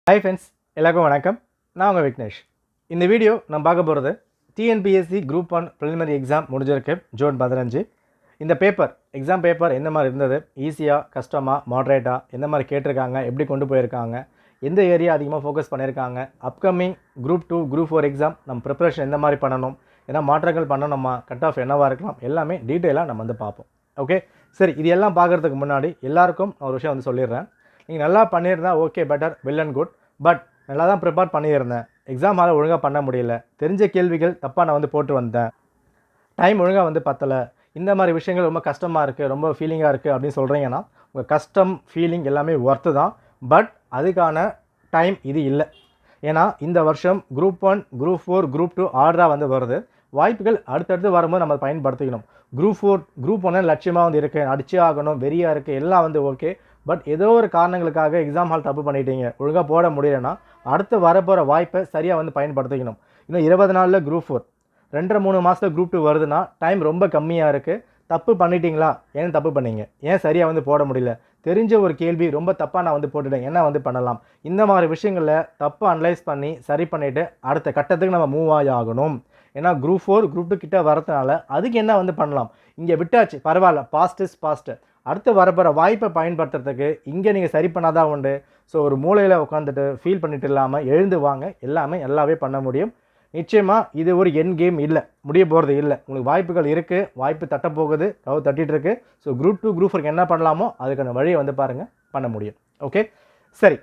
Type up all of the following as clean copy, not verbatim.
Hi friends, எல்லாருக்கும் வணக்கம். நான் உங்கள் விக்னேஷ். இந்த வீடியோ நம்ம பார்க்க போகிறது டிஎன்பிஎஸ்சி குரூப் 1 ப்ரிலிமினரி எக்ஸாம் முடிஞ்சிருக்கு ஜூன் 15. இந்த எக்ஸாம் பேப்பர் எந்த மாதிரி இருந்தது, ஈஸியாக, கஷ்டமாக, மாட்ரேட்டாக, எந்த மாதிரி கேட்டிருக்காங்க, எப்படி கொண்டு போயிருக்காங்க, எந்த ஏரியா அதிகமாக ஃபோக்கஸ் பண்ணியிருக்காங்க, அப்கமிங் குரூப் 2 குரூப் 4 எக்ஸாம் நம்ம ப்ரிப்பரேஷன் எந்த மாதிரி பண்ணணும், ஏன்னா மாற்றங்கள் பண்ணணுமா, கட் ஆஃப் என்னவாக இருக்கலாம், எல்லாமே டீட்டெயிலாக நம்ம வந்து பார்ப்போம். ஓகே, சரி. இது எல்லாம் பார்க்குறதுக்கு முன்னாடி எல்லாருக்கும் நான் ஒரு விஷயம் வந்து சொல்லிடுறேன். நீங்கள் நல்லா பண்ணியிருந்தேன், okay, better, well and good. But நல்லா தான் ப்ரிப்பேர் பண்ணியிருந்தேன், எக்ஸாம் ஹாலில் ஒழுங்காக பண்ண முடியல, தெரிஞ்ச கேள்விகள் தப்பாக நான் வந்து போட்டு வந்தேன், டைம் ஒழுங்காக வந்து பத்தலை, இந்த மாதிரி விஷயங்கள் ரொம்ப கஷ்டமாக இருக்குது, ரொம்ப ஃபீலிங்காக இருக்குது அப்படின்னு சொல்கிறீங்கன்னா உங்கள் கஷ்டம், ஃபீலிங் எல்லாமே ஒர்த்து தான். பட் அதுக்கான டைம் இது இல்லை. ஏன்னா இந்த வருஷம் குரூப் 1 குரூப் 4 குரூப் 2 ஆர்டராக வந்து வருது. வாய்ப்புகள் அடுத்தடுத்து வரும்போது நம்ம பயன்படுத்திக்கணும். குரூப் 4 குரூப் 1 லட்சியமாக வந்து இருக்குது, அடிச்சே ஆகணும், வெறியாக இருக்குது, எல்லாம் வந்து ஓகே. பட் ஏதோ ஒரு காரணங்களுக்காக எக்ஸாம் ஹால் தப்பு பண்ணிட்டீங்க, ஒழுங்காக போட முடியலைன்னா அடுத்து வரப்போகிற வாய்ப்பை சரியாக வந்து பயன்படுத்திக்கணும். இன்னும் 20 நாளில் குரூப் 4, 2-3 மாதத்தில் குரூப் 2 வருதுன்னா டைம் ரொம்ப கம்மியாக இருக்குது. தப்பு பண்ணிட்டீங்களா, ஏன் தப்பு பண்ணீங்க, ஏன் சரியாக வந்து போட முடியல, தெரிஞ்ச ஒரு கேள்வி ரொம்ப தப்பாக நான் வந்து போட்டுட்டேன், என்ன வந்து பண்ணலாம், இந்த மாதிரி விஷயங்களில் தப்பு அனலைஸ் பண்ணி சரி பண்ணிவிட்டு அடுத்த கட்டத்துக்கு நம்ம மூவ் ஆகணும். ஏன்னா குரூப் 4 குரூப் 2 கிட்ட வரதுனால அதுக்கு என்ன வந்து பண்ணலாம், இங்கே விட்டாச்சு, பரவாயில்ல, பாஸ்ட் இஸ் பாஸ்ட், அடுத்து வரப்போகிற வாய்ப்பை பயன்படுத்துறதுக்கு இங்கே நீங்கள் சரி பண்ணாதான் உண்டு. ஸோ ஒரு மூலையில் உட்காந்துட்டு ஃபீல் பண்ணிட்டு இல்லாமல் எழுந்து வாங்க, எல்லாமே பண்ண முடியும். நிச்சயமாக இது ஒரு எண்ட் கேம் இல்லை, முடிய போகிறது இல்லை. உங்களுக்கு வாய்ப்புகள் இருக்குது, வாய்ப்பு தட்டப்போகுது, கவு தட்டிகிட்ருக்கு. ஸோ குரூப் 2 குரூப் 4 என்ன பண்ணலாமோ அதுக்கான வழியை வந்து பாருங்கள், பண்ண முடியும். ஓகே, சரி.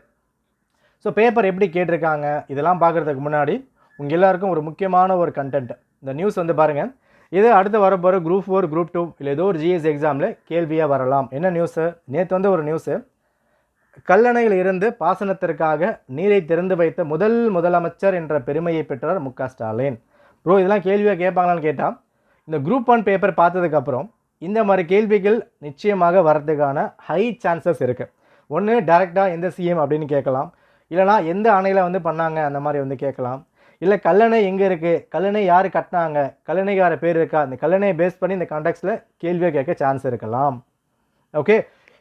ஸோ பேப்பர் எப்படி கேட்டிருக்காங்க இதெல்லாம் பார்க்குறதுக்கு முன்னாடி உங்கள் எல்லாருக்கும் ஒரு முக்கியமான ஒரு கண்டென்ட், இந்த நியூஸ் வந்து பாருங்கள். இது அடுத்து வரப்போகிற குரூப் 4 குரூப் 2 இல்லை ஏதோ ஒரு ஜிஎஸ் எக்ஸாமில் கேள்வியாக வரலாம். என்ன நியூஸு, நேற்று வந்து ஒரு நியூஸு, கல்லணையில் இருந்து பாசனத்திற்காக நீரை திறந்து வைத்த முதலமைச்சர் என்ற பெருமையை பெற்றார் மு.க. ஸ்டாலின். ப்ரோ, இதெல்லாம் கேள்வியாக கேட்பாங்களான்னு கேட்டால், இந்த குரூப் 1 பேப்பர் பார்த்ததுக்கப்புறம் இந்த மாதிரி கேள்விகள் நிச்சயமாக வரதுக்கான ஹை சான்சஸ் இருக்குது. ஒன்று டைரெக்டாக எந்த சிஎம் அப்படின்னு கேட்கலாம், இல்லைனா எந்த அணையில் வந்து பண்ணாங்க அந்த மாதிரி வந்து கேட்கலாம், இல்லை கல்லணை எங்கே இருக்குது, கல்லணை யார் கட்டினாங்க, கல்லணைக்கார பேர் இருக்கா, இந்த கல்லணையை பேஸ் பண்ணி இந்த கான்டெக்ஸ்டில் கேள்வியாக கேட்க சான்ஸ் இருக்கலாம். ஓகே,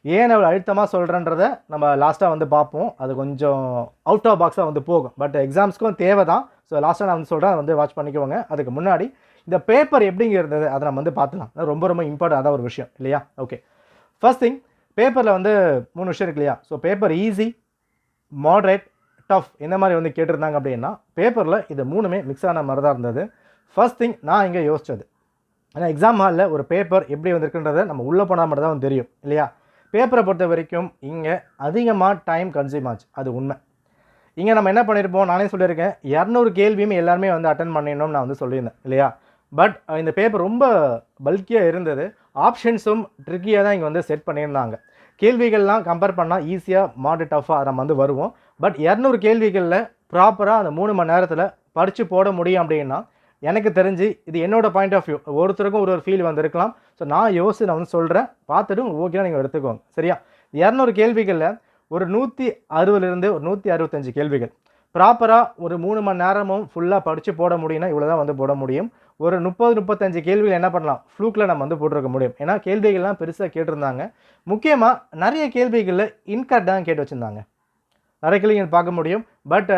ஏன் அவ்வளோ அழுத்தமாக சொல்கிறேன்றதை நம்ம லாஸ்ட்டாக வந்து பார்ப்போம். அது கொஞ்சம் அவுட் ஆஃப் பாக்ஸாக வந்து போகும், பட் எக்ஸாம்ஸ்க்கும் தேவை தான். ஸோ லாஸ்ட்டாக நான் வந்து சொல்கிறேன், வந்து வாட்ச் பண்ணிக்குவாங்க. அதுக்கு முன்னாடி இந்த பேப்பர் எப்படிங்க இருந்தது அதை நம்ம வந்து பார்த்துலாம். ரொம்ப இம்பார்ட்டன்ட், அதான் ஒரு விஷயம் இல்லையா. ஓகே, ஃபர்ஸ்ட் திங், பேப்பரில் வந்து 3 விஷயம் இருக்கு இல்லையா. So paper easy, moderate, tough, இந்த மாதிரி வந்து கேட்டிருந்தாங்க அப்படின்னா பேப்பரில் இது 3மே மிக்ஸ் ஆன மாதிரி தான் இருந்தது. ஃபர்ஸ்ட் திங் நான் இங்கே யோசித்தது, ஏன்னா எக்ஸாம் ஹாலில் ஒரு பேப்பர் எப்படி வந்திருக்குன்றதை நம்ம உள்ளே போனால் மட்டும் தான் வந்து தெரியும் இல்லையா. பேப்பரை பொறுத்த வரைக்கும் இங்கே அதிகமாக டைம் கன்சியூம் ஆச்சு, அது உண்மை. இங்கே நம்ம என்ன பண்ணியிருப்போம், நானே சொல்லியிருக்கேன், 200 கேள்வியுமே எல்லாருமே வந்து அட்டன் பண்ணிடணும்னு நான் வந்து சொல்லியிருந்தேன் இல்லையா. பட் இந்த பேப்பர் ரொம்ப பல்கியாக இருந்தது, ஆப்ஷன்ஸும் ட்ரிக்கியாக தான் இங்கே வந்து செட் பண்ணியிருந்தாங்க. கேள்விகள்லாம் கம்பேர் பண்ணால் ஈஸியாக மாடல் டஃப்பாக நம்ம வந்து வருவோம். பட் 200 கேள்விகளில் ப்ராப்பராக அந்த 3 மணி நேரத்தில் படித்து போட முடியும் அப்படின்னா எனக்கு தெரிஞ்சு இது என்னோட பாயிண்ட் ஆஃப் வியூ, ஒருத்தருக்கும் ஒரு ஃபீல் வந்திருக்கலாம். ஸோ நான் நான் வந்து சொல்கிறேன், பார்த்துட்டு ஓகேனா நீங்கள் எடுத்துக்கோங்க சரியா. 200 கேள்விகளில் ஒரு 160லேருந்து ஒரு 165 கேள்விகள் ப்ராப்பராக ஒரு 3 மணி நேரமும் ஃபுல்லாக படித்து போட முடியும்னா இவ்வளோ தான் வந்து போட முடியும். ஒரு 30-35 கேள்விகள் என்ன பண்ணலாம், ஃப்ளூக்கில் நம்ம வந்து போட்டிருக்க முடியும். ஏன்னா கேள்விகள்லாம் பெருசாக கேட்டிருந்தாங்க. முக்கியமாக நிறைய கேள்விகளில் இன்கரெக்ட் தான் கேட்டு வச்சுருந்தாங்க, நிறைய கேள்விகள் பார்க்க முடியும். பட்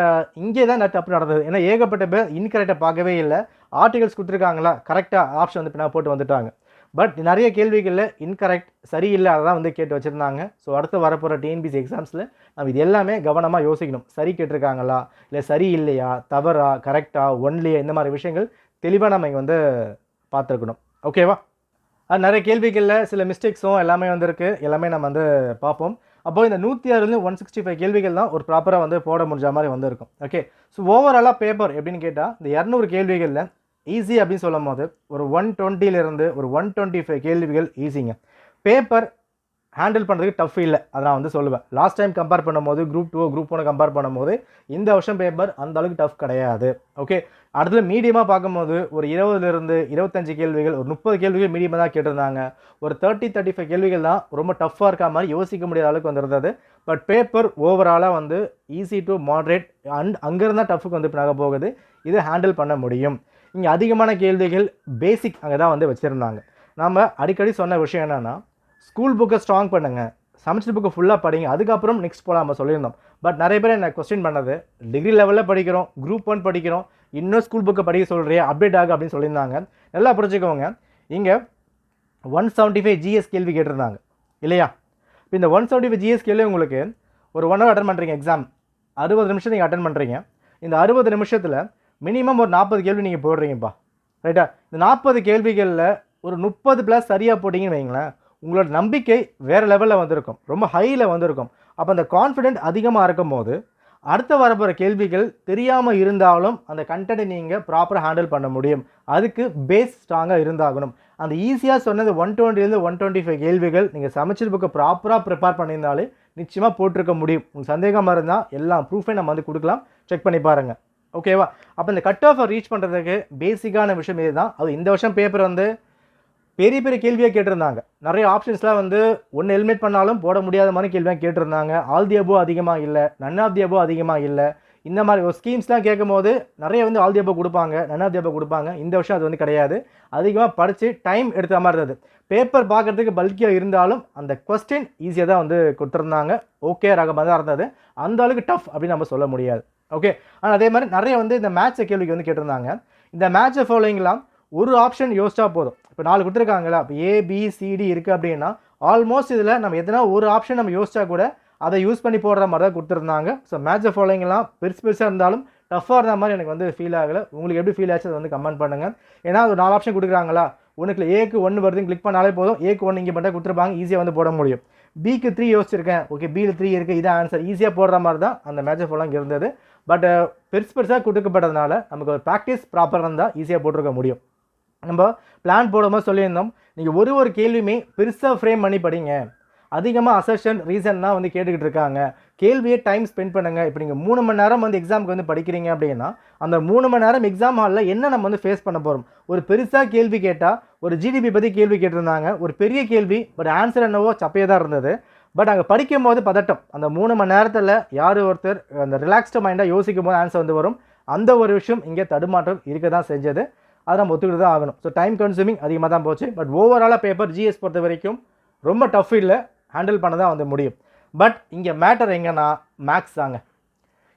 இங்கே தான் தப்பு நடந்தது. ஏன்னா ஏகப்பட்ட பேர் இன்கரெக்டாக பார்க்கவே இல்லை, ஆர்டிகல்ஸ் கொடுத்துருக்காங்களா கரெக்டாக ஆப்ஷன் வந்து பின்னா போட்டு வந்துட்டாங்க. பட் நிறைய கேள்விகளில் இன்கரெக்ட், சரியில்லை, அதை தான் வந்து கேட்டு வச்சுருந்தாங்க. ஸோ அடுத்து வரப்போகிற டிஎன்பிசி எக்ஸாம்ஸில் நம்ம இது எல்லாமே கவனமாக யோசிக்கணும். சரி கேட்டிருக்காங்களா, இல்லை சரி இல்லையா, தவறா, கரெக்டாக, ஒன்லியா, இந்த மாதிரி விஷயங்கள் தெளிவாக நம்ம இங்கே வந்து பார்த்துருக்கணும். ஓகேவா. நிறைய கேள்விகளில் சில மிஸ்டேக்ஸும் எல்லாமே வந்துருக்கு, எல்லாமே நம்ம வந்து பார்ப்போம். அப்போது இந்த 160 165 கேள்விகள் தான் ஒரு ப்ராப்பராக வந்து போட முடிஞ்ச மாதிரி வந்துருக்கும். ஓகே, ஸோ ஓவராலாக பேப்பர் எப்படின்னு கேட்டால் இந்த 200 கேள்விகளில் ஈஸி அப்படின்னு சொல்லும் போது ஒரு 120லேருந்து ஒரு 125 கேள்விகள் ஈஸிங்க. பேப்பர் ஹேண்டில் பண்ணுறதுக்கு டஃப் இல்லை, அதை நான் வந்து சொல்லுவேன். லாஸ்ட் டைம் கம்பேர் பண்ணும்போது குரூப் 2 குரூப் 1 கம்பேர் பண்ணும்போது இந்த வருஷம் பேப்பர் அந்த அளவுக்கு டஃப் கிடையாது. ஓகே, அடுத்தது மீடியமாக பார்க்கும்போது ஒரு 20லேருந்து 25 கேள்விகள், ஒரு 30 கேள்விகள் மீடியமாக தான் கேட்டிருந்தாங்க. ஒரு 30-35 கேள்விகள் தான் ரொம்ப டஃப்பாக இருக்க மாதிரி யோசிக்க முடியாத அளவுக்கு வந்துருந்தது. பட் பேப்பர் ஓவராலாக வந்து ஈஸி டு மாட்ரேட் அண்ட் அங்கேருந்தால் டஃப்புக்கு வந்து பின்னாக போகுது, இதை ஹேண்டில் பண்ண முடியும். இங்கே அதிகமான கேள்விகள் பேசிக் அங்கே தான் வந்து வச்சுருந்தாங்க. நம்ம அடிக்கடி சொன்ன விஷயம் என்னென்னா, ஸ்கூல் புக்கை ஸ்ட்ராங் பண்ணுங்கள், செமஸ்டர் புக்கு ஃபுல்லாக படிங்க, அதுக்கப்புறம் நெக்ஸ்ட் போகலாம் நம்ம சொல்லியிருந்தோம். பட் நிறைய பேர் என்ன கொஸ்டின் பண்ணது, டிகிரி லெவலில் படிக்கிறோம், குரூப் 1 படிக்கிறோம், இன்னும் ஸ்கூல் புக்கை படிக்க சொல்கிறியா, அப்டேட் ஆகு அப்படின்னு சொல்லியிருந்தாங்க. நல்லா புரிஞ்சுக்கோங்க, இங்கே 175 ஜிஎஸ் கேள்வி கேட்டிருந்தாங்க இல்லையா? இப்போ இந்த 175 ஜிஎஸ் கேள்வி உங்களுக்கு ஒரு 1 hour அட்டன் பண்ணுறீங்க, எக்ஸாம் 60 நிமிஷம் நீங்கள் அட்டன் பண்ணுறீங்க. இந்த 60 நிமிஷத்தில் மினிமம் ஒரு 40 கேள்வி நீங்கள் போடுறீங்கப்பா, ரைட்டா? இந்த 40 கேள்விகளில் ஒரு 30+ சரியாக போட்டிங்கன்னு வைங்களேன், உங்களோட நம்பிக்கை வேறு லெவலில் வந்திருக்கும், ரொம்ப ஹையில் வந்திருக்கும். அப்போ அந்த கான்ஃபிடென்ட் அதிகமாக இருக்கும் போது அடுத்த வரப்போகிற கேள்விகள் தெரியாமல் இருந்தாலும் அந்த கண்டென்ட்டை நீங்கள் ப்ராப்பராக ஹேண்டில் பண்ண முடியும். அதுக்கு பேஸ் ஸ்ட்ராங்காக இருந்தாகணும். அந்த ஈஸியாக சொன்னது 120 125 கேள்விகள் நீங்கள் சமைச்சர் புக்கை ப்ராப்பராக ப்ரிப்பேர் பண்ணியிருந்தாலே நிச்சயமாக போட்டிருக்க முடியும். உங்களுக்கு சந்தேகமாக இருந்தால் எல்லா ப்ரூஃபையும் நம்ம வந்து கொடுக்கலாம், செக் பண்ணி பாருங்கள். ஓகேவா? அப்போ இந்த கட் ஆஃபை ரீச் பண்ணுறதுக்கு பேசிக்கான விஷயம் இது தான். அது இந்த வருஷம் பேப்பர் வந்து பெரிய பெரிய கேள்வியாக கேட்டிருந்தாங்க. நிறைய ஆப்ஷன்ஸ்லாம் வந்து ஒன்று எலிமினேட் பண்ணாலும் போட முடியாத மாதிரி கேள்வியாக கேட்டிருந்தாங்க. ஆல் தி அபோவ் அதிகமாக இல்லை, நன் ஆஃப் தி அபோவ் அதிகமாக இல்லை. இந்த மாதிரி ஒரு ஸ்கீம்ஸ்லாம் கேட்கும் போது நிறைய வந்து ஆல் தி அபோவ் கொடுப்பாங்க, நன் ஆஃப் தி அபோவ் கொடுப்பாங்க. இந்த வருஷம் அது வந்து கிடையாது. அதிகமாக படித்து டைம் எடுத்த மாதிரி இருந்தது. பேப்பர் பார்க்குறதுக்கு பல்கியாக இருந்தாலும் அந்த கொஸ்டின் ஈஸியாக தான் வந்து கொடுத்துருந்தாங்க. ஓகே ரகமாக தான் இருந்தது. அந்த அளவுக்கு டஃப் அப்படின்னு நம்ம சொல்ல முடியாது. ஓகே, ஆனால் அதே மாதிரி நிறைய வந்து இந்த மேட்ச் கேள்விக்கு வந்து கேட்டிருந்தாங்க. இந்த மேட்சை ஃபாலோயிங்லாம் ஒரு ஆப்ஷன் யோசிச்சா போதும். இப்போ 4 கொடுத்துருக்காங்களா, இப்போ ஏபிசிடி இருக்குது அப்படின்னா ஆல்மோஸ்ட் இதில் நம்ம எதனா ஒரு ஆப்ஷன் நம்ம யோசிச்சா கூட அதை யூஸ் பண்ணி போடுற மாதிரி தான் கொடுத்துருந்தாங்க. ஸோ மேட்ச் ஃபாலோயிங்லாம் பெருசாக இருந்தாலும் டஃப்பாக இருந்த மாதிரி எனக்கு வந்து ஃபீல் ஆகலை. உங்களுக்கு எப்படி ஃபீல் ஆச்சு அதை வந்து கமெண்ட் பண்ணுங்கள். ஏன்னா ஒரு 4 ஆப்ஷன் கொடுக்குறாங்களா, ஒன்றுக்கு ஏக்கு 1 வருதுன்னு கிளிக் பண்ணாலே போதும், ஏக்கு 1 இங்கே மட்டும் கொடுத்துருப்பாங்க, ஈஸியாக வந்து போட முடியும். பிக்கு 3 யோசிச்சிருக்கேன், ஓகே பியில் 3 இருக்குது, இதான் ஆன்சர், ஈஸியாக போடுற மாதிரி தான் அந்த மேட்ச் ஃபாலோயிங் இருந்தது. பட் பெருசாக கொடுக்கப்பட்டதுனால நமக்கு ஒரு ப்ராக்டிஸ் ப்ராப்பராக இருந்தால் ஈஸியாக போட்டிருக்க முடியும். நம்ம பிளான் போடும்போது சொல்லியிருந்தோம், நீங்கள் ஒரு கேள்வியுமே பெருசாக ஃப்ரேம் பண்ணி படிங்க. அதிகமாக அசர்ஷன் ரீசன் தான் வந்து கேட்டுக்கிட்டு இருக்காங்க. கேள்வியை டைம் ஸ்பெண்ட் பண்ணுங்கள். இப்போ நீங்கள் 3 மணி நேரம் வந்து எக்ஸாமுக்கு வந்து படிக்கிறீங்க அப்படின்னா அந்த 3 மணி நேரம் எக்ஸாம் ஹாலில் என்ன நம்ம வந்து ஃபேஸ் பண்ண போகிறோம். ஒரு பெருசாக கேள்வி கேட்டால் ஒரு ஜிடிபி பற்றி கேள்வி கேட்டிருந்தாங்க, ஒரு பெரிய கேள்வி, பட் ஆன்சர் என்னவோ சப்பையாக தான் இருந்தது. பட் அங்கே படிக்கும் போது பதட்டம், அந்த 3 மணி நேரத்தில் யார் ஒருத்தர் அந்த ரிலாக்ஸ்டு மைண்டாக யோசிக்கும் போது ஆன்சர் வந்து வரும். அந்த ஒரு விஷயம் இங்கே தடுமாற்றம் இருக்க தான் செஞ்சது. அதை நம்ம ஒத்துக்கிட்டு தான் ஆகணும். ஸோ டைம் கன்சூமிங் அதிகமாக தான் போச்சு. பட் ஓவராலாக பேப்பர் ஜிஎஸ் பொறுத்த வரைக்கும் ரொம்ப டஃப் இல்லை, ஹேண்டில் பண்ண தான் வந்து முடியும். பட் இங்கே மேட்டர் எங்கன்னா மேக்ஸ் தாங்க.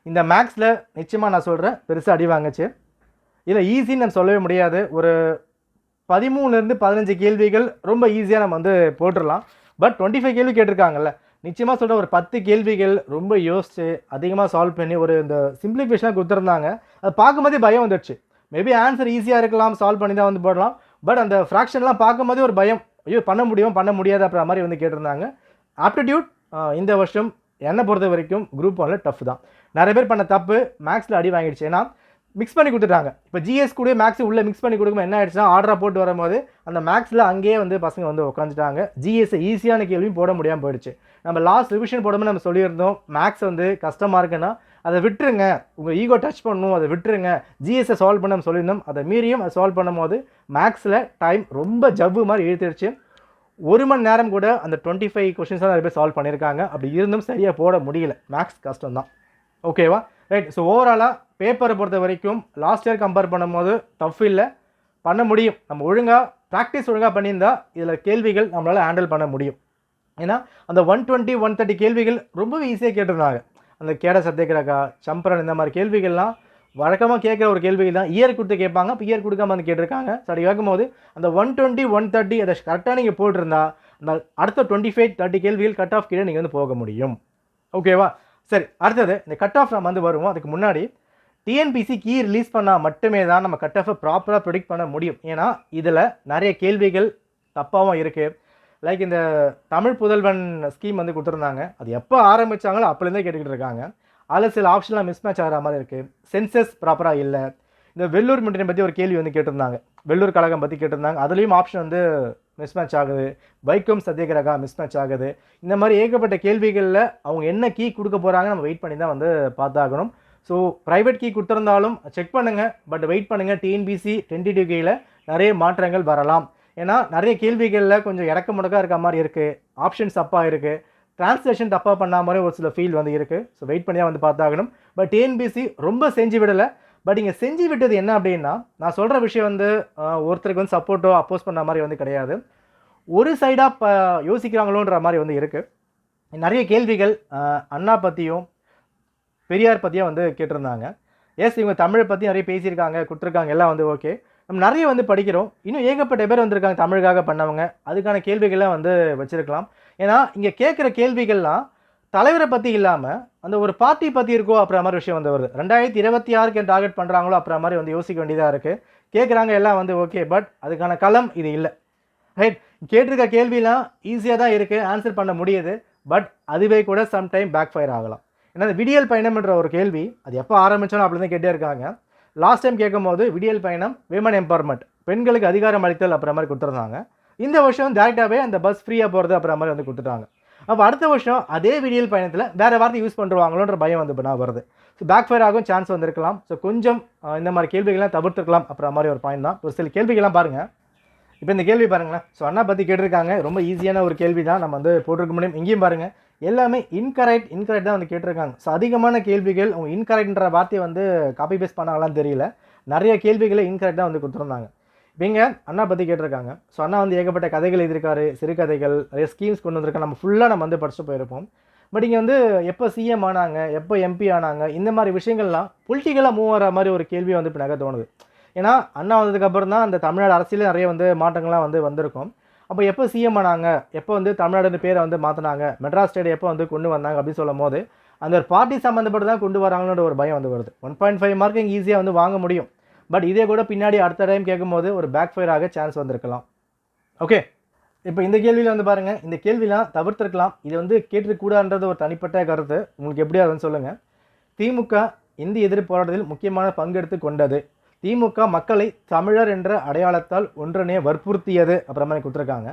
இந்த மேக்ஸில் நிச்சயமாக நான் சொல்கிறேன் பெருசாக அடி வாங்குச்சு. இதில் ஈஸின்னு நம்ம சொல்லவே முடியாது. ஒரு 13 15 கேள்விகள் ரொம்ப ஈஸியாக நம்ம வந்து போட்டுடலாம். பட் 25 கேள்வி கேட்டிருக்காங்கல்ல, நிச்சயமாக சொல்கிற ஒரு 10 கேள்விகள் ரொம்ப யோசித்து அதிகமாக சால்வ் பண்ணி ஒரு இந்த சிம்பிளிஃபிகேஷனாக கொடுத்துருந்தாங்க. அது பார்க்கும்போதே பயம் வந்துடுச்சு. மேபி ஆன்சர் ஈஸியாக இருக்கலாம், சால்வ் பண்ணி தான் வந்து போடலாம். பட் அந்த ஃப்ராக்ஷன்லாம் பார்க்கும்போதே ஒரு பயம், ஐயோ பண்ண முடியாது அப்படின்ற மாதிரி வந்து கேட்டிருந்தாங்க. ஆப்டிடியூட் இந்த வருஷம் என்னை பொறுத்த வரைக்கும் குரூப் 1ல் டஃப் தான். நிறைய பேர் பண்ண தப்பு மேக்ஸில் அடி வாங்கிடுச்சு. ஏன்னா மிக்ஸ் பண்ணி கொடுத்துட்டாங்க. இப்போ ஜிஎஸ் கூட மேக்ஸ் உள்ளே மிக்ஸ் பண்ணி கொடுக்கும்போது என்ன ஆயிடுச்சுன்னா, ஆர்டராக போட்டு வரும்போது அந்த மேக்ஸில் அங்கேயே வந்து பசங்க வந்து உட்காந்துட்டாங்க. ஜிஎஸ் ஈஸியான கேள்வியும் போட முடியாமல் போயிடுச்சு. நம்ம லாஸ்ட் ரிவிஷன் போடும்போது நம்ம சொல்லியிருந்தோம், மேக்ஸ் வந்து கஷ்டமாக இருக்குன்னா அதை விட்டுருங்க, உங்கள் ஈகோ டச் பண்ணணும், அதை விட்டுருங்க, ஜிஎஸ்ஸை சால்வ் பண்ண சொல்லியிருந்தோம். அதை மீறியும் அதை சால்வ் பண்ணும் போது மேக்ஸில் டைம் ரொம்ப ஜவ்வு மாதிரி இழுத்துடுச்சு. 1 மணி நேரம் கூட அந்த 25 கொஷின்ஸ் தான் நிறைய பேர் சால்வ் பண்ணியிருக்காங்க. அப்படி இருந்தும் சரியாக போட முடியல. மேக்ஸ் கஷ்டம் தான். ஓகேவா, ரைட். ஸோ ஓவராலாக பேப்பரை பொறுத்த வரைக்கும் லாஸ்ட் இயர் கம்பேர் பண்ணும்போது டஃப் இல்லை, பண்ண முடியும். நம்ம ஒழுங்காக ப்ராக்டிஸ் ஒழுங்காக பண்ணியிருந்தால் இதில் கேள்விகள் நம்மளால் ஹேண்டில் பண்ண முடியும். ஏன்னா அந்த 120 130 கேள்விகள் ரொம்பவே ஈஸியாக கேட்டிருந்தாங்க. அந்த கேட சத்தியகிரகா, சம்பரன், இந்த மாதிரி கேள்விகள்லாம் வழக்கமாக கேட்குற ஒரு கேள்விகள் தான். இயர் கொடுத்து கேட்பாங்க, இப்போ இயர் கொடுக்காம வந்து கேட்டிருக்காங்க. ஸோ அப்படி கேட்கும்போது அந்த 120 130 அதை கரெக்டாக நீங்கள் போட்டிருந்தா அந்த அடுத்த 25 30 கேள்விகள் கட் ஆஃப் கீழே நீங்கள் வந்து போக முடியும். ஓகேவா, சரி. அடுத்தது இந்த கட் ஆஃப் நம்ம வந்து வருவோம். அதுக்கு முன்னாடி டிஎன்பிசி கீ ரிலீஸ் பண்ணால் மட்டுமே தான் நம்ம கட் ஆஃபை ப்ராப்பராக ப்ரெடிக்ட் பண்ண முடியும். ஏன்னா இதில் நிறைய கேள்விகள் தப்பாகவும் இருக்குது. லைக் இந்த தமிழ் புதல்வன் ஸ்கீம் வந்து கொடுத்துருந்தாங்க. அது எப்போ ஆரம்பித்தாங்களோ அப்போலேருந்தே கேட்டுக்கிட்டு இருக்காங்க. அதில் சில ஆப்ஷன்லாம் மிஸ் மேட்ச் ஆகிற மாதிரி இருக்குது. சென்சஸ் ப்ராப்பராக இல்லை. இந்த வெள்ளூர் மின்டினை பற்றி ஒரு கேள்வி வந்து கேட்டிருந்தாங்க, வெள்ளூர் கழகம் பற்றி கேட்டிருந்தாங்க. அதுலேயும் ஆப்ஷன் வந்து மிஸ் மேட்ச் ஆகுது. வைக்கம் சத்தியகிரகா மிஸ் மேட்ச் ஆகுது. இந்த மாதிரி ஏகப்பட்ட கேள்விகளில் அவங்க என்ன கீ கொடுக்க போகிறாங்க நம்ம வெயிட் பண்ணி தான் வந்து பார்த்தாகணும். ஸோ ப்ரைவேட் கீ கொடுத்துருந்தாலும் செக் பண்ணுங்கள், பட் வெயிட் பண்ணுங்கள். டிஎன்பிசி 22Kயில் நிறைய மாற்றங்கள் வரலாம். ஏன்னா நிறைய கேள்விகளில் கொஞ்சம் இறக்க முடக்காக இருக்க மாதிரி இருக்குது, ஆப்ஷன்ஸ் தப்பாக இருக்குது, டிரான்ஸ்லேஷன் தப்பாக பண்ண மாதிரி ஒரு சில ஃபீல் வந்து இருக்குது. ஸோ வெயிட் பண்ணி தான் வந்து பார்த்தாகணும். பட் டிஎன்பிசி ரொம்ப செஞ்சு விடலை. பட் இங்கே செஞ்சு விட்டது என்ன அப்படின்னா, நான் சொல்கிற விஷயம் வந்து ஒருத்தருக்கு வந்து சப்போர்ட்டோ அப்போஸ் பண்ண மாதிரி வந்து கிடையாது. ஒரு சைடாக யோசிக்கிறாங்களோன்ற மாதிரி வந்து இருக்குது. நிறைய கேள்விகள் அண்ணா பற்றியும் பெரியார் பற்றியும் வந்து கேட்டிருந்தாங்க. எஸ், இவங்க தமிழை பற்றி நிறைய பேசியிருக்காங்க, கொடுத்துருக்காங்க, எல்லாம் வந்து ஓகே. நம்ம நிறைய வந்து படிக்கிறோம், இன்னும் ஏகப்பட்ட பேர் வந்திருக்காங்க தமிழுக்காக பண்ணவங்க. அதுக்கான கேள்விகள்லாம் வந்து வச்சுருக்கலாம். ஏன்னா இங்கே கேட்குற கேள்விகள்லாம் தலைவரை பற்றி இல்லாமல் அந்த ஒரு பார்ட்டி பற்றி இருக்கோ அப்புறம் மாதிரி விஷயம் வந்து வருது. 2026க்கு டார்கெட் பண்ணுறாங்களோ அப்புறம் மாதிரி வந்து யோசிக்க வேண்டியதாக இருக்குது. கேட்குறாங்க எல்லாம் வந்து ஓகே, பட் அதுக்கான களம் இது இல்லை. ரைட், கேட்டிருக்க கேள்விலாம் ஈஸியாக தான் இருக்குது, ஆன்சர் பண்ண முடியுது. பட் அதுவே கூட சம்டைம் பேக் ஃபயர் ஆகலாம். ஏன்னா அந்த விடியல் பயணம்ன்ற ஒரு கேள்வி அது எப்போ ஆரம்பித்தோம் அப்படி தான் கேட்டே இருக்காங்க. லாஸ்ட் டைம் கேட்கும்போது விடியல் பயணம் விமன் எம்பவர்மெண்ட், பெண்களுக்கு அதிகாரம் அளித்தல் அப்புறம் மாதிரி கொடுத்துருந்தாங்க. இந்த வருஷம் டேரெக்டாகவே அந்த பஸ் ஃப்ரீயாக போகிறது அப்புறம் மாதிரி வந்து கொடுத்துட்டாங்க. அப்போ அடுத்த வருஷம் அதே விடியல் பயணத்தில் வேறு வார்த்தை யூஸ் பண்ணுவாங்களோன்ற பயம் வந்து இப்போ நான் வருது. ஸோ பேக் ஃபயர் ஆகும் சான்ஸ் வந்திருக்கலாம். ஸோ கொஞ்சம் இந்த மாதிரி கேள்விகள்லாம் தவிர்த்துருக்கலாம் அப்புறம் மாதிரி ஒரு பாயிண்ட் தான். ஒரு சில கேள்விகள்லாம் பாருங்கள். இப்போ இந்த கேள்வி பாருங்களேன். ஸோ அண்ணா பற்றி கேட்டிருக்காங்க, ரொம்ப ஈஸியான ஒரு கேள்வி தான், நம்ம வந்து போட்டிருக்க முடியும். இங்கேயும் பாருங்கள், எல்லாமே இன்கரெக்ட் தான் வந்து கேட்டிருக்காங்க. ஸோ அதிகமான கேள்விகள் அவங்க இன்கரெக்ட்ன்ற வார்த்தையை வந்து காப்பி பேஸ்ட் பண்ணாங்களான்னு தெரியல, நிறைய கேள்விகளை இன்கரெக்ட் தான் வந்து கொடுத்துருந்தாங்க. இவங்க அண்ணா பற்றி கேட்டிருக்காங்க. ஸோ அண்ணா வந்து ஏகப்பட்ட கதைகள் எழுதியிருக்காரு, சிறுகதைகள், நிறைய ஸ்கீம்ஸ் கொண்டு வந்திருக்காங்க, நம்ம ஃபுல்லாக நம்ம வந்து படிச்சுட்டு போயிருப்போம். பட் இங்கே வந்து எப்போ சிஎம் ஆனாங்க, எப்போ எம்பி ஆனாங்க, இந்த மாதிரி விஷயங்கள்லாம் பொலிட்டிக்கலாக மூவ் ஆகிற மாதிரி ஒரு கேள்வி வந்து இப்போ நகை தோணுது. ஏன்னா அண்ணா வந்ததுக்கப்புறம் தான் அந்த தமிழ்நாடு அரசியலே நிறைய வந்து மாற்றங்கள்லாம் வந்து வந்திருக்கும். அப்போ எப்போ சிஎம் ஆனாங்க, எப்போ வந்து தமிழ்நாடுன்னு பேரை வந்து மாற்றினாங்க, மெட்ராஸ் ஸ்டேட் எப்போ வந்து கொண்டு வந்தாங்க அப்படின்னு சொல்லும் போது அந்த ஒரு பார்ட்டி சம்மந்தப்பட்டு தான் கொண்டு வராங்கன்ற ஒரு பயம் வந்து வருது. 1.5 மார்க்கிங் ஈஸியாக வந்து வாங்க முடியும். பட் இதே கூட பின்னாடி அடுத்த டைம் கேட்கும்போது ஒரு பேக் ஃபயர் ஆக சான்ஸ் வந்திருக்கலாம். ஓகே, இப்போ இந்த கேள்வியில் வந்து பாருங்கள், இந்த கேள்விலாம் தவிர்த்திருக்கலாம். இது வந்து கேட்டிருக்கூடாதுன்றது ஒரு தனிப்பட்ட கருத்து, உங்களுக்கு எப்படியா வந்து சொல்லுங்கள். திமுக இந்திய எதிர்ப்பு போராட்டத்தில் முக்கியமான பங்கெடுத்து கொண்டது. திமுக மக்களை தமிழர் என்ற அடையாளத்தால் ஒன்றனே வற்புறுத்தியது அப்புறம் மாதிரி கொடுத்துருக்காங்க.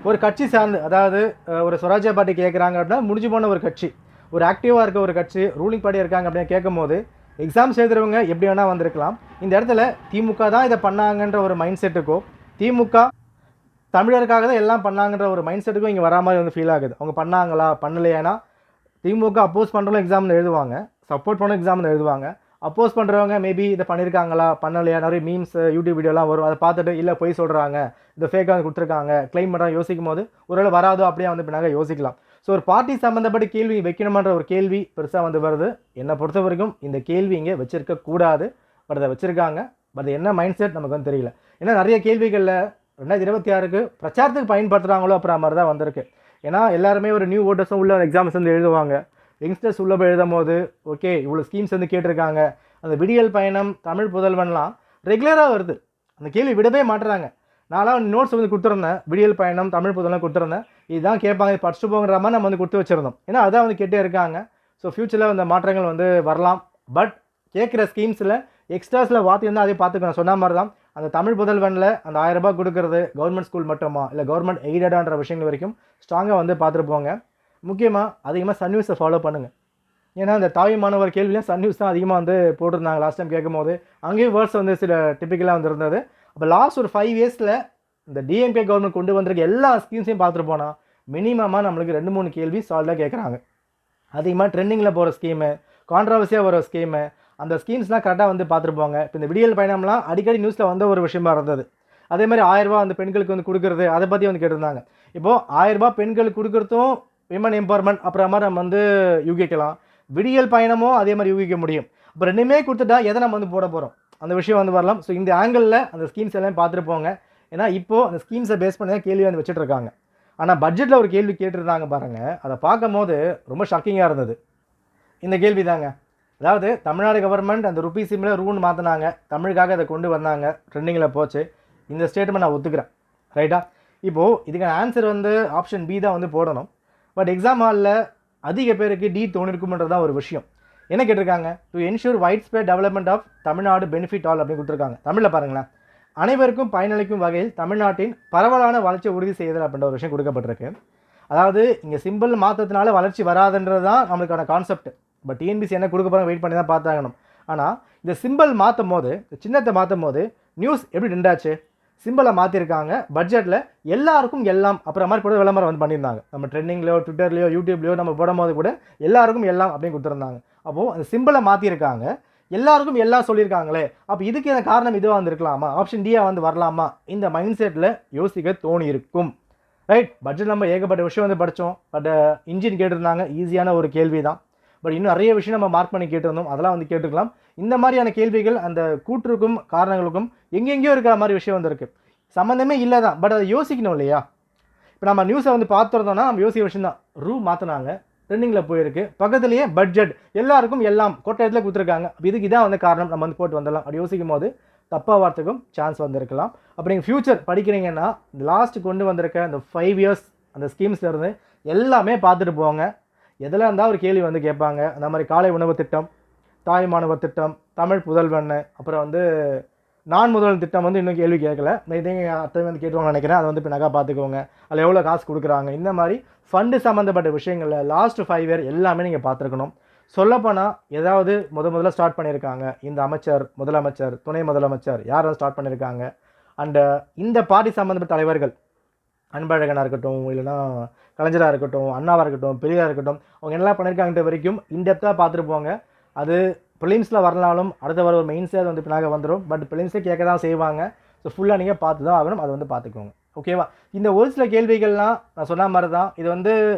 ஒரு கட்சி சார்ந்து, அதாவது ஒரு ஸ்வராஜ்ய பார்ட்டி கேட்குறாங்க அப்படின்னா முடிஞ்சு போன ஒரு கட்சி, ஒரு ஆக்டிவாக இருக்க ஒரு கட்சி, ரூலிங் பார்ட்டி இருக்காங்க அப்படின்னு கேட்கும்போது எக்ஸாம்ஸ் எழுதுறவங்க எப்படி வேணால் வந்திருக்கலாம். இந்த இடத்துல திமுக தான் இதை பண்ணாங்கன்ற ஒரு மைண்ட் செட்டுக்கோ, திமுக தமிழருக்காக தான் எல்லாம் பண்ணாங்கன்ற ஒரு மைண்ட் செட்டுக்கும் இங்கே வரா மாதிரி வந்து ஃபீல் ஆகுது. அவங்க பண்ணாங்களா பண்ணலையானா, திமுக அப்போஸ் பண்ணுறவங்க எக்ஸாமில் எழுதுவாங்க, சப்போர்ட் பண்ண எக்ஸாமில் எழுதுவாங்க. அப்போஸ் பண்ணுறவங்க மேபி இதை பண்ணியிருக்காங்களா பண்ணலையா, நிறைய மீம்ஸ் யூடியூப் வீடியோலாம் வரும், அதை பார்த்துட்டு இல்லை போய் சொல்கிறாங்க, இந்த ஃபேக்காக வந்து கொடுத்துருக்காங்க, கிளைம் பண்ணுறாங்க யோசிக்கும் போது ஒருவேளை வராதோ அப்படியே வந்து பின்னாக யோசிக்கலாம். ஸோ ஒரு பார்ட்டி சம்மந்தப்பட்ட கேள்வி வைக்கணுமன்ற ஒரு கேள்வி பெருசாக வந்து வருது. என்னை பொறுத்த வரைக்கும் இந்த கேள்வி இங்கே வச்சிருக்க கூடாது, பட் அதை வச்சுருக்காங்க. பட் என்ன மைண்ட் செட் நமக்கு வந்து தெரியல. ஏன்னா நிறைய கேள்விகளில் 2026க்கு பிரச்சாரத்துக்கு பயன்படுத்துகிறாங்களோ அப்புறம் மாதிரி தான் வந்திருக்கு. ஏன்னா எல்லாருமே ஒரு நியூ ஓட்டர்ஸும் உள்ள எக்ஸாம்ஸ் வந்து எழுதுவாங்க, யங்ஸ்டர்ஸ் உள்ள போய் எழுதும் போது ஓகே இவ்வளோ ஸ்கீம்ஸ் வந்து கேட்டிருக்காங்க. அந்த விடியல் பயணம், தமிழ் புதல்வன்லாம் ரெகுலராக வருது, அந்த கேள்வி விடவே மாட்டுறாங்க. நான்லாம் நோட்ஸ் வந்து கொடுத்துருந்தேன், விடியல் பயணம், தமிழ் புதல்வன் கொடுத்துருந்தேன். இதுதான் கேட்பாங்க, இது படிச்சுட்டு போங்கிற மாதிரி நம்ம வந்து கொடுத்து வச்சுருந்தோம். ஏன்னா அதான் வந்து கேட்டே இருக்காங்க. ஸோ ஃப்யூச்சரில் அந்த மாற்றங்கள் வந்து வரலாம். பட் கேட்குற ஸ்கீம்ஸில் எக்ஸ்ட்ராஸில் வார்த்தை வந்து அதே பார்த்துக்கணும். சொன்ன மாதிரி தான் அந்த தமிழ் புதல்வனில் அந்த 1000 ரூபாய் கொடுக்குறது கவர்மெண்ட் ஸ்கூல் மட்டுமா இல்லை கவர்மெண்ட் எய்டடான்ற விஷயங்கள் வரைக்கும் ஸ்ட்ராங்காக வந்து பார்த்துட்டு போங்க. முக்கியமாக அதிகமாக சன் நியூஸை ஃபாலோ பண்ணுங்கள். ஏன்னா இந்த தாய்மானவர் கேள்வியில் சன் நியூஸ் தான் அதிகமாக வந்து போட்டிருந்தாங்க லாஸ்ட் டைம் கேட்கும்போது. அங்கேயும் வேர்ட்ஸ் வந்து சில டிப்பிக்கலாக வந்து இருந்தது. அப்போ லாஸ்ட் ஒரு 5 இயர்ஸில் இந்த டிஎம்கே கவர்மெண்ட் கொண்டு வந்திருக்க எல்லா ஸ்கீம்ஸையும் பார்த்துட்டு போனால் மினிமமாக நம்மளுக்கு 2-3 கேள்வி சால்வாக கேட்குறாங்க. அதிகமாக ட்ரெண்டிங்கில் போகிற ஸ்கீமு, கான்ட்ரவர்சியாக வர ஸ்கீமு, அந்த ஸ்கீம்ஸ்லாம் கரெக்டாக வந்து பார்த்துருப்பாங்க. இப்போ இந்த விடியல் பயணம்லாம் அடிக்கடி நியூஸில் வந்த ஒரு விஷயமா இருந்தது. அதே மாதிரி 1000 ரூபா வந்து பெண்களுக்கு வந்து கொடுக்குறது, அதை பற்றி வந்து கேட்டிருந்தாங்க. இப்போது 1000 ரூபா பெண்களுக்கு கொடுக்குறதும் விமன் எம்பவர்மெண்ட் அப்புறம் மாதிரி நம்ம வந்து யூகிக்கலாம். விடியல் பயணமும் அதே மாதிரி யூகிக்க முடியும். இப்போ ரெண்டுமே கொடுத்துட்டா எதை நம்ம வந்து போட போகிறோம், அந்த விஷயம் வந்து வரலாம். ஸோ இந்த ஆங்கிளில் அந்த ஸ்கீம்ஸ் எல்லாம் பார்த்துட்டு போங்க. ஏன்னா இப்போது அந்த ஸ்கீம்ஸை பேஸ் பண்ணி தான் கேள்வி வந்து வச்சுட்டு இருக்காங்க. ஆனால் பட்ஜெட்டில் ஒரு கேள்வி கேட்டிருந்தாங்க பாருங்கள், அதை பார்க்கும் போது ரொம்ப ஷாக்கிங்காக இருந்தது. இந்த கேள்வி தாங்க, அதாவது தமிழ்நாடு கவர்மெண்ட் அந்த ருபீ சிம்மில் ரூல் மாற்றினாங்க, தமிழுக்காக அதை கொண்டு வந்தாங்க, ட்ரெண்டிங்கில் போச்சு. இந்த ஸ்டேட்மெண்ட் நான் ஒத்துக்கிறேன், ரைட்டா? இப்போது இதுக்கான ஆன்சர் வந்து ஆப்ஷன் பி தான் வந்து போடணும். பட் எக்ஸாம் ஹாலில் அதிக பேருக்கு டி தோணிருக்கும்ன்றது தான் ஒரு விஷயம். என்ன கேட்டிருக்காங்க, to ensure wide spread development of Tamil Nadu benefit all அப்படின்னு கொடுத்துருக்காங்க. தமிழில் பாருங்களேன், அனைவருக்கும் பயனளிக்கும் வகையில் தமிழ்நாட்டின் பரவலான வளர்ச்சியை உறுதி செய்தல் அப்படின்ற ஒரு விஷயம் கொடுக்கப்பட்டிருக்கு. அதாவது இங்கே சிம்பிள் மாற்றத்தினால வளர்ச்சி வராதுன்றது தான் நம்மளுக்கான கான்செப்ட். பட் டிஎன்பிசி என்ன கொடுக்க போகிறாங்க வெயிட் பண்ணி தான் பார்த்தாகணும். ஆனால் இந்த சிம்பிள் மாற்றும் போது, சின்னத்தை மாற்றும் போது நியூஸ் எப்படி நின்றாச்சு, சிம்பிளை மாற்றிருக்காங்க. பட்ஜெட்டில் எல்லாருக்கும் எல்லாம் அப்புறம் மாதிரி கூட விளம்பரம் வந்து பண்ணியிருந்தாங்க. நம்ம ட்ரெண்டிங்லையோ ட்விட்டர்லையோ யூடியூப்லையோ நம்ம போடும்போது கூட எல்லாருக்கும் எல்லாம் அப்படின்னு கொடுத்துருந்தாங்க. அப்போது அந்த சிம்பிளை மாற்றிருக்காங்க, எல்லாருக்கும் எல்லாம் சொல்லியிருக்காங்களே, அப்போ இதுக்கு என்ன காரணம் இதுவாக வந்துருக்கலாமா, ஆப்ஷன் டியாக வந்து வரலாமா, இந்த மைண்ட் செட்டில் யோசிக்க தோணி இருக்கும். ரைட், பட்ஜெட் நம்ம ஏகப்பட்ட விஷயம் வந்து படித்தோம். பட் இன்ஜின் கேட்டிருந்தாங்க, ஈஸியான ஒரு கேள்வி தான். பட் இன்னும் நிறைய விஷயம் நம்ம மார்க் பண்ணி கேட்டிருந்தோம், அதெல்லாம் வந்து கேட்டுக்கலாம். இந்த மாதிரியான கேள்விகள் அந்த கூற்றுக்கும் காரணங்களுக்கும் எங்கெங்கேயோ இருக்கிற மாதிரி விஷயம் வந்துருக்கு, சம்மந்தமே இல்லை தான், பட் அதை யோசிக்கணும் இல்லையா? இப்போ நம்ம நியூஸை வந்து பார்த்துருந்தோம்னா நம்ம யோசிக்கிற விஷயம் தான், ரூ மாற்றினாங்க, ட்ரெண்டிங்கில் போயிருக்கு, பக்கத்துலேயே பட்ஜெட் எல்லாருக்கும் எல்லாம் கொட்டாயத்தில் கொடுத்துருக்காங்க, இதுக்கு இதான் வந்து காரணம், நம்ம வந்து போட்டு வந்துடலாம். அப்படி யோசிக்கும் போது தப்பாக வரத்துக்கும் சான்ஸ் வந்திருக்கலாம். அப்போ நீங்கள் ஃப்யூச்சர் படிக்கிறீங்கன்னா லாஸ்ட் கொண்டு வந்திருக்க அந்த 5 இயர்ஸ் அந்த ஸ்கீம்ஸ்லேருந்து எல்லாமே பார்த்துட்டு போங்க. எதில் இருந்தால் ஒரு கேள்வி வந்து கேட்பாங்க. அந்த மாதிரி காலை உணவு திட்டம், தாய் மாணவர் திட்டம், தமிழ் புதல்வன், அப்புறம் வந்து நான் முதல்வன் திட்டம் வந்து இன்னும் கேள்வி கேட்கல, இதையும் அத்தை வந்து கேட்டுவாங்கன்னு நினைக்கிறேன். அதை வந்து இப்போ நகா பார்த்துக்கோங்க, அதில் எவ்வளோ காசு கொடுக்குறாங்க, இந்த மாதிரி ஃபண்டு சம்மந்தப்பட்ட விஷயங்களில் லாஸ்ட் 5 இயர் எல்லாமே நீங்கள் பார்த்துருக்கணும். சொல்லப்போனால் ஏதாவது முதல்ல ஸ்டார்ட் பண்ணியிருக்காங்க இந்த அமைச்சர், முதலமைச்சர், துணை முதலமைச்சர் யாராவது ஸ்டார்ட் பண்ணியிருக்காங்க, அண்டு இந்த பார்ட்டி சம்மந்தப்பட்ட தலைவர்கள் அன்பழகனாக இருக்கட்டும், இல்லைனா கலைஞராக இருக்கட்டும், அண்ணாவாக இருக்கட்டும், பெரியாராக இருக்கட்டும், அவங்க என்னெல்லாம் பண்ணியிருக்காங்கன்ற வரைக்கும் இன்டெப்த்தாக பார்த்துட்டு போங்க. அது ப்ரிலிம்ஸில் வரலாலும் அடுத்த வர ஒரு மெயின்ஸே அது வந்து பின்னாக வந்துடும், பட் ப்ரிலிம்ஸே கேட்க தான் செய்வாங்க. ஸோ ஃபுல்லாக நீங்கள் பார்த்து தான் ஆகணும், அதை வந்து பார்த்துக்கோங்க. ஓகேவா? இந்த ஒரு சில கேள்விகள்லாம் நான் சொன்ன மாதிரி தான், இது வந்து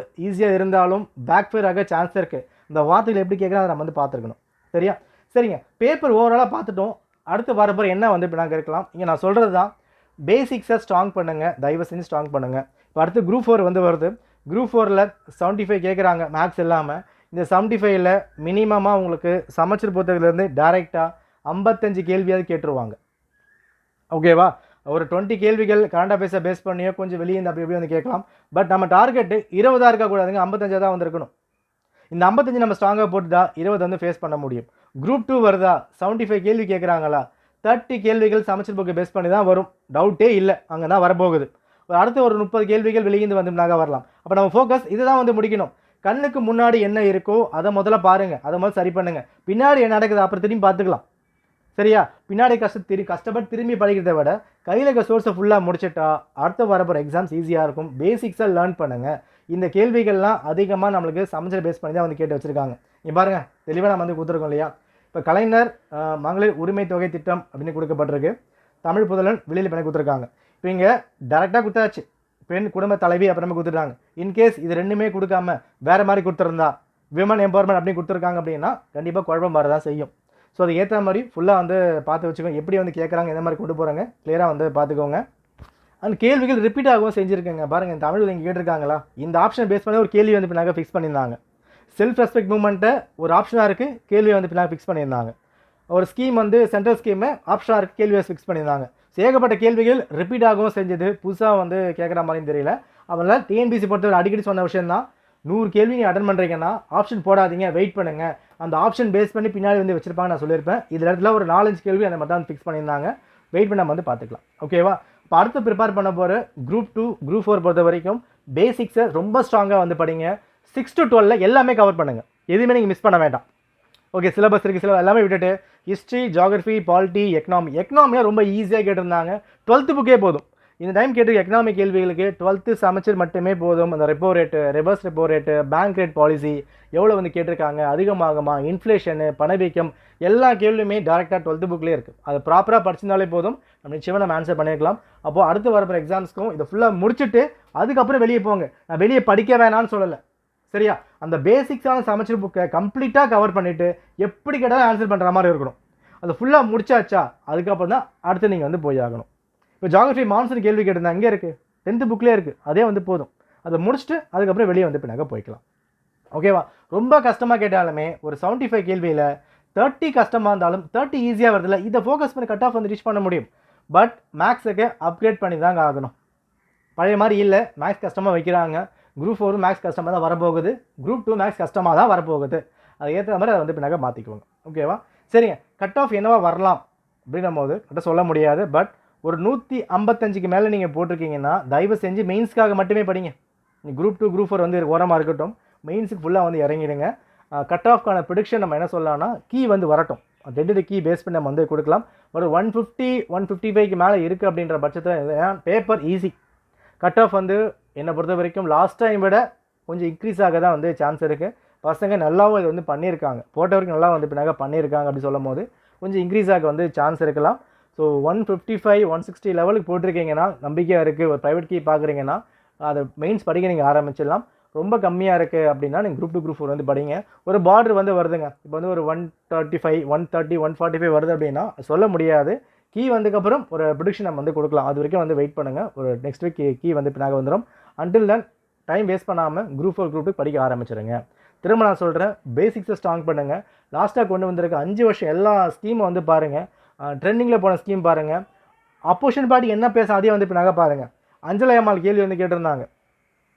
ஈஸியாக இருந்தாலும் பேக் ஃபயர் ஆக சான்ஸ் இருக்குது. இந்த வார்த்தைகள் எப்படி கேட்குறோம் அதை நம்ம வந்து பார்த்துருக்கணும். சரியா? சரிங்க, பேப்பர் ஓவராலாக பார்த்துட்டோம். அடுத்து வரப்போ என்ன வந்து இப்போ நாங்கள் இருக்கலாம், இங்கே நான் சொல்கிறது தான், பேசிக்ஸை ஸ்ட்ராங் பண்ணுங்கள், தயவு செஞ்சு ஸ்ட்ராங் பண்ணுங்கள். இப்போ அடுத்து குரூப் 4 வந்து வருது. குரூப் 4ல் 75 கேட்குறாங்க மேக்ஸ் இல்லாமல். இந்த 75ல் மினிமமாக உங்களுக்கு சமச்சீர் புத்தகத்துலேருந்து டைரெக்டாக 55 கேள்வியாவது கேட்டுருவாங்க. ஓகேவா? ஒரு 20 கேள்விகள் கரண்ட் அஃபேர்ஸை பேஸ் பண்ணியோ கொஞ்சம் வெளியே இந்த அப்படி எப்படி வந்து கேட்கலாம். பட் நம்ம டார்கெட்டு 20 இருக்கக்கூடாதுங்க, 55 தான் வந்துருக்கணும். இந்த 55 நம்ம ஸ்ட்ராங்காக போட்டுட்டா 20 வந்து ஃபேஸ் பண்ண முடியும். குரூப் 2 வருதா, 75 கேள்வி கேட்குறாங்களா, 30 கேள்விகள் சமச்சீர் புக்கை பேஸ் பண்ணி தான் வரும், டவுட்டே இல்லை, அங்கே தான் வரப்போகுது. அடுத்து ஒரு 30 கேள்விகள் வெளியிருந்து வந்து நாங்கள் வரலாம். அப்போ நம்ம ஃபோக்கஸ் இதுதான் வந்து முடிக்கணும். கண்ணுக்கு முன்னாடி என்ன இருக்கோ அதை முதல்ல பாருங்கள், அதை முதல்ல சரி பண்ணுங்கள். பின்னாடி என்ன நடக்குது அப்புறம் திரும்பி பார்த்துக்கலாம். சரியா? பின்னாடி கஷ்டப்பட்டு திரும்பி படிக்கிறத விட கையில் இருக்க சோர்ஸை ஃபுல்லாக முடிச்சுட்டா அடுத்த வரப்போகிற எக்ஸாம்ஸ் ஈஸியாக இருக்கும். பேசிக்ஸாக லேர்ன் பண்ணுங்கள். இந்த கேள்விகள்லாம் அதிகமாக நம்மளுக்கு சமச்சீர் பேஸ் பண்ணி தான் வந்து கேட்டு வச்சுருக்காங்க. இங்கே பாருங்கள், தெளிவாக நம்ம வந்து கொடுத்துருக்கோம் இல்லையா? இப்போ கலைஞர் மகளிர் உரிமை தொகை திட்டம் அப்படின்னு கொடுக்கப்பட்டிருக்கு, தமிழ் புதல்வன் வெளியில் பண்ணி கொடுத்துருக்காங்க. இப்போ இங்கே டேரெக்டாக கொடுத்தாச்சு, பெண் குடும்ப தலைவி அப்புறமே கொடுத்துட்டாங்க. இன்கேஸ் இது ரெண்டுமே கொடுக்காம வேறு மாதிரி கொடுத்துருந்தா, விமன் எம்பவர்மெண்ட் அப்படின்னு கொடுத்துருக்காங்க அப்படின்னா கண்டிப்பாக குழப்பம் வரதான் செய்யும். ஸோ அது ஏற்ற மாதிரி ஃபுல்லாக வந்து பார்த்து வச்சுக்கோங்க, எப்படி வந்து கேட்குறாங்க, எந்த மாதிரி கொண்டு போகிறாங்க கிளியராக வந்து பார்த்துக்கோங்க. அந்த கேள்விகள் ரிப்பீட் ஆகவும் செஞ்சுருக்கேங்க. பாருங்கள், இந்த தமிழ் இங்கே கேட்டிருக்காங்களா, இந்த ஆப்ஷன் பேஸ் பண்ணி ஒரு கேள்வி வந்து பின்னாக ஃபிக்ஸ் பண்ணியிருந்தாங்க. செல்ஃப் ரெஸ்பெக்ட் மூவ்மெண்ட்டை ஒரு ஆப்ஷனாக இருக்குது, கேள்வியை வந்து பின்னாக ஃபிக்ஸ் பண்ணியிருந்தாங்க. ஒரு ஸ்கீம் வந்து சென்ட்ரல் ஸ்கீமை ஆப்ஷனாக இருக்குது, கேள்வியை ஃபிக்ஸ் பண்ணியிருந்தாங்க. ஏகப்பட்ட கேள்விகள் ரிப்பீட் ஆகவும் செஞ்சது, புதுசாக வந்து கேட்குற மாதிரியும் தெரியல. அதனால் டிஎன்பிசி பொறுத்தவரை அடிக்கடி சொன்ன விஷயம் தான், 100 கேள்வி நீங்கள் அட்டன் பண்ணுறீங்கன்னா ஆப்ஷன் போடாதீங்க, வெயிட் பண்ணுங்கள், அந்த ஆப்ஷன் பேஸ் பண்ணி பின்னாடி வந்து வச்சுருப்பாங்க நான் சொல்லியிருப்பேன். இதில் இடத்துல ஒரு 4-5 கேள்வி அந்த மாதிரி தான் ஃபிக்ஸ் பண்ணியிருந்தாங்க. வெயிட் பண்ண வந்து பார்த்துக்கலாம். ஓகேவா? இப்போ அடுத்து ப்ரிப்பேர் பண்ண போகிற குரூப் 2 குரூப் 4 பொறுத்த வரைக்கும் பேசிக்ஸை ரொம்ப ஸ்ட்ராங்காக வந்து படிங்க. 6 to 12 எல்லாமே கவர் பண்ணுங்கள், எதுவுமே நீங்கள் மிஸ் பண்ண வேண்டாம். ஓகே, சிலபஸ் இருக்குது, சிலபஸ் எல்லாமே விட்டுட்டு ஹிஸ்ட்ரி, ஜியாகிரஃபி, பாலிட்டி, எக்கனாமியாக ரொம்ப ஈஸியாக கேட்டிருந்தாங்க. 12th புக்கே போதும். இந்த டைம் கேட்டு எக்கனாமிக் கேள்விகளுக்கு 12th சமச்சீர் மட்டுமே போதும். அந்த repo rate, reverse repo rate, bank rate policy எவ்வளோ வந்து கேட்டிருக்காங்க, அதிகமாகுமா, இன்ஃப்ளேஷனு, பணவீக்கம், எல்லா கேள்வியுமே டேரெக்டாக 12th புக்லேயே இருக்குது. அது ப்ராப்பராக படிச்சிருந்தாலே போதும், நம்ம நிச்சயமாக நம்ம ஆன்சர் பண்ணியிருக்கலாம். அப்போது அடுத்து வரப்போகிற எக்ஸாம்ஸ்க்கும் இதை ஃபுல்லாக முடிச்சுட்டு அதுக்கப்புறம் வெளியே போங்க. நான் வெளியே படிக்க வேணான்னு சொல்லலை, சரியா? அந்த பேசிக்ஸான சமச்சீர் புக்கை கம்ப்ளீட்டாக கவர் பண்ணிவிட்டு எப்படி கேட்டாலும் ஆன்சர் பண்ணுற மாதிரி இருக்கணும். அது ஃபுல்லாக முடிச்சாச்சா அதுக்கப்புறம் தான் அடுத்து நீங்கள் வந்து போய் ஆகணும். இப்போ ஜியாகிரஃபி மான்சூன் கேள்வி கேட்டிருந்தா அங்கே இருக்குது, 10th புக்லேயே இருக்குது, அதே வந்து போதும். அதை முடிச்சுட்டு அதுக்கப்புறம் வெளியே வந்து பின்னாக போய்க்கலாம். ஓகேவா? ரொம்ப கஷ்டமாக கேட்டாலுமே ஒரு 75 கேள்வியில் 30 கஷ்டமாக இருந்தாலும் 30 ஈஸியாக வருதில்ல, இதை ஃபோக்கஸ் பண்ணி கட் ஆஃப் வந்து ரீச் பண்ண முடியும். பட் மேக்ஸுக்கு அப்கிரேட் பண்ணி தாங்க ஆகணும். பழைய மாதிரி இல்லை, மேக்ஸ் கஷ்டமாக வைக்கிறாங்க. குரூப் 4 மேக்ஸ் கஷ்டமாக தான் வரப்போகுது, குரூப் 2 மேக்ஸ் கஷ்டமாக தான் வரப்போகுது. அதை ஏற்ற மாதிரி அதை வந்து பின்னாக மாற்றிக்குவாங்க. ஓகேவா? சரிங்க, கட் ஆஃப் என்னவா வரலாம் அப்படின்னும் போது கரெக்டாக சொல்ல முடியாது. பட் ஒரு 155க்கு மேலே நீங்கள் போட்டிருக்கீங்கன்னா தயவு செஞ்சு மெயின்ஸ்க்காக மட்டுமே படிங்க. குரூப் 2 குரூப் 4 வந்து ஓரமாக இருக்கட்டும், மெயின்ஸுக்கு ஃபுல்லாக வந்து இறங்கிடுங்க. கட் ஆஃப்க்கான ப்ரிடிக்ஷன் நம்ம என்ன சொல்லலாம்னா, கீ வந்து வரட்டும், டெட்டு கீ பேஸ் பண்ணி நம்ம வந்து கொடுக்கலாம். ஒரு 150 155க்கு மேலே இருக்குது அப்படின்ற பட்சத்தில் பேப்பர் ஈஸி. கட் ஆஃப் வந்து என்னை பொறுத்த வரைக்கும் லாஸ்ட் டைம் விட கொஞ்சம் இன்க்ரீஸ் ஆக தான் வந்து சான்ஸ் இருக்குது. பசங்க நல்லாவும் இது வந்து பண்ணியிருக்காங்க, போட்ட வரைக்கும் நல்லா வந்து பின்னாக பண்ணியிருக்காங்க. அப்படி சொல்லும் போது கொஞ்சம் இன்க்ரீஸ் ஆக வந்து சான்ஸ் இருக்கலாம். ஸோ 155 160 லெவலுக்கு போட்டிருக்கீங்கன்னா நம்பிக்கையாக இருக்குது. ஒரு ப்ரைவேட் கீ பார்க்குறீங்கன்னா அதை மெயின்ஸ் படிக்க நீங்கள் ஆரம்பிச்சிடலாம். ரொம்ப கம்மியாக இருக்குது அப்படின்னா நீங்கள் குரூப் 2 குரூப் 4 வந்து படிங்க. ஒரு பார்டர் வந்து வருதுங்க, இப்போ வந்து ஒரு 135 130 145 வருது அப்படின்னா சொல்ல முடியாது. கீ வந்ததுக்கப்புறம் ஒரு ப்ரிடிக்ஷன் நம்ம வந்து கொடுக்கலாம். அது வரைக்கும் வந்து வெயிட் பண்ணுங்கள். ஒரு நெக்ஸ்ட் வீக் கீ வந்து பின்னாக வந்துடும். அன்டில் தென் டைம் வேஸ்ட் பண்ணாமல் குரூப் 4 குரூப் 2 படிக்க ஆரம்பிச்சிருங்க. திரும்ப நான் சொல்கிறேன், பேசிக்ஸை ஸ்ட்ராங் பண்ணுங்கள். லாஸ்ட்டாக கொண்டு வந்திருக்க 5 வருஷம் எல்லா ஸ்கீமை வந்து பாருங்கள். ட்ரெண்டிங்கில் போன ஸ்கீம் பாருங்கள். அப்போசிஷன் பார்ட்டி என்ன பேச அதே வந்து பின்னாக பாருங்கள். அஞ்சலி அம்மாள் கேள்வி வந்து கேட்டிருந்தாங்க,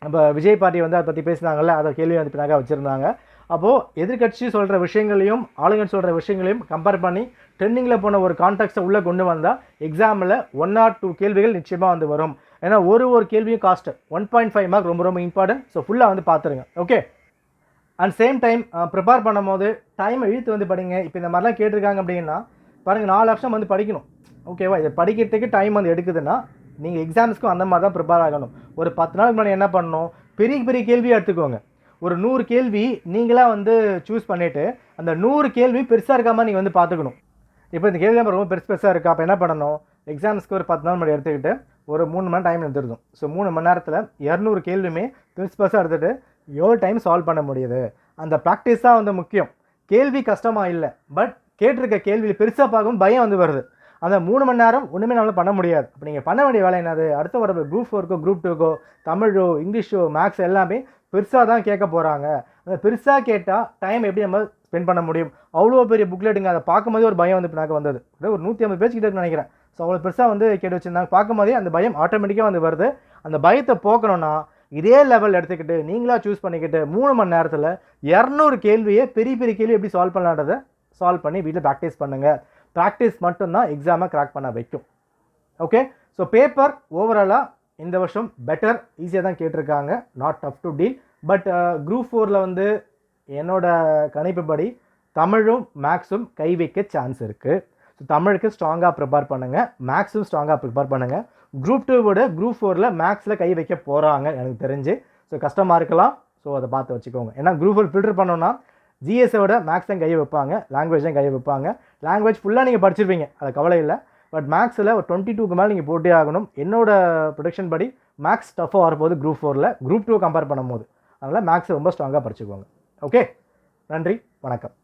நம்ம விஜய் பார்ட்டி வந்து அதை பற்றி பேசினாங்கல்ல, அதை கேள்வி வந்து பின்னாக வச்சுருந்தாங்க. அப்போது எதிர்கட்சி சொல்கிற விஷயங்களையும் ஆளுங்கட்சி சொல்கிற விஷயங்களையும் கம்பேர் பண்ணி ட்ரெண்டிங்கில் போன ஒரு கான்டெக்ட்டை உள்ளே கொண்டு வந்தால் எக்ஸாமில் 1 or 2 கேள்விகள் நிச்சயமாக வந்து வரும். ஏன்னா ஒரு கேள்வியும் காஸ்ட்டு 1.5 மார்க் ரொம்ப ரொம்ப இம்பார்ட்டன்ட். ஸோ ஃபுல்லாக வந்து பார்த்துருங்க. Okay, and same time prepare பண்ணும்போது டைமை இழுத்து வந்து படிங்க. இப்போ இந்த மாதிரிலாம் கேட்டிருக்காங்க அப்படின்னா பாருங்கள், 4 வருஷம் வந்து படிக்கணும். ஓகேவா, இதை படிக்கிறதுக்கு டைம் வந்து எடுக்குதுன்னா நீங்கள் எக்ஸாம்ஸ்க்கும் அந்த மாதிரி தான் ப்ரிப்பேர் ஆகணும். ஒரு 10 நாளுக்கு முன்னாடி என்ன பண்ணணும், பெரிய பெரிய கேள்வியாக எடுத்துக்கோங்க. ஒரு 100 கேள்வி நீங்களாக வந்து சூஸ் பண்ணிவிட்டு அந்த 100 கேள்வி பெருசாக இருக்காமல் நீங்கள் வந்து பார்த்துக்கணும். இப்போ இந்த கேள்வி ரொம்ப பெருசாக இருக்கா, அப்போ என்ன பண்ணணும், எக்ஸாம்ஸ்க்கு ஒரு 10 நாள் முன்னாடி எடுத்துக்கிட்டு ஒரு 3 மணி டைம் எடுத்துருந்தோம். ஸோ 3 மணி நேரத்தில் 200 கேள்வியுமே பெருசாக எடுத்துகிட்டு எவ்வளோ டைம் சால்வ் பண்ண முடியுது. அந்த ப்ராக்டிஸ் தான் வந்து முக்கியம். கேள்வி கஷ்டமாக இல்லை, பட் கேட்டிருக்க கேள்வி பெருசாக பார்க்கும் பயம் வந்து வருது. அந்த 3 மணி நேரம் ஒன்றுமே நம்மளால் பண்ண முடியாது. அப்போ நீங்கள் பண்ண வேண்டிய வேலை என்னது, அடுத்த வர குரூப் 4க்கோ குரூப் 2க்கோ தமிழோ இங்கிலீஷோ மேக்ஸ் எல்லாமே பெருசாக தான் கேட்க போகிறாங்க. அந்த பெருசாக கேட்டால் டைம் எப்படி நம்ம ஸ்பெண்ட் பண்ண முடியும். அவ்வளோ பெரிய புக்லெட்டுங்க, அதை பார்க்கும்போதே ஒரு பயம் வந்து பின்னாக்க வந்தது. ஒரு 150 பேஜ் கிட்ட நினைக்கிறேன். ஸோ அவ்வளோ பெருசாக வந்து கேட்டு வச்சுருந்தாங்க. பார்க்கும்போதே அந்த பயம் ஆட்டோமேட்டிக்காக வந்து வருது. அந்த பயத்தை போக்கணும்னா இதே லெவல் எடுத்துக்கிட்டு நீங்களாக சூஸ் பண்ணிக்கிட்டு 3 மணி நேரத்தில் 200 கேள்வியை பெரிய பெரிய கேள்வி எப்படி சால்வ் பண்ணலான்றதை சால்வ் பண்ணி வீட்டில் ப்ராக்டிஸ் பண்ணுங்கள். ப்ராக்டிஸ் மட்டும்தான் எக்ஸாமை கிராக் பண்ண வைக்கும். ஓகே, ஸோ பேப்பர் ஓவராலாக இந்த வருஷம் பெட்டர், ஈஸியாக தான் கேட்டிருக்காங்க. Not tough to deal. But group 4ல் வந்து என்னோட கணிப்புப்படி தமிழும் மேக்ஸும் கை வைக்க சான்ஸ் இருக்குது. ஸோ தமிழுக்கு ஸ்ட்ராங்காக ப்ரிப்பேர் பண்ணுங்கள், மேக்ஸும் ஸ்ட்ராங்காக ப்ரிப்பேர் பண்ணுங்கள். குரூப் 2 விட குரூப் 4ல் மேக்ஸில் கை வைக்க போகிறாங்க எனக்கு தெரிஞ்சு. ஸோ கஷ்டமாக இருக்கலாம், ஸோ அதை பார்த்து வச்சுக்கோங்க. ஏன்னா குரூப் 4 ஃபில்டர் பண்ணோன்னா ஜிஎஸை விட மேக்ஸ் தான் கையை வைப்பாங்க, லாங்குவேஜ் தான் கையை வைப்பாங்க. லாங்குவேஜ் ஃபுல்லாக நீங்கள் படிச்சிருப்பீங்க, அது கவலை இல்லை. பட் மேக்ஸில் ஒரு 22க்கு மேலே நீங்கள் போட்டே ஆகணும். என்னோட ப்ரொடக்ஷன் படி மேக்ஸ் டஃப்பாக வரப்போகுது குரூப் 4ல் குரூப் 2 கம்பேர் பண்ணும்போது. அதனால் மேக்ஸை ரொம்ப ஸ்ட்ராங்காக படிச்சுக்கோங்க. ஓகே, நன்றி, வணக்கம்.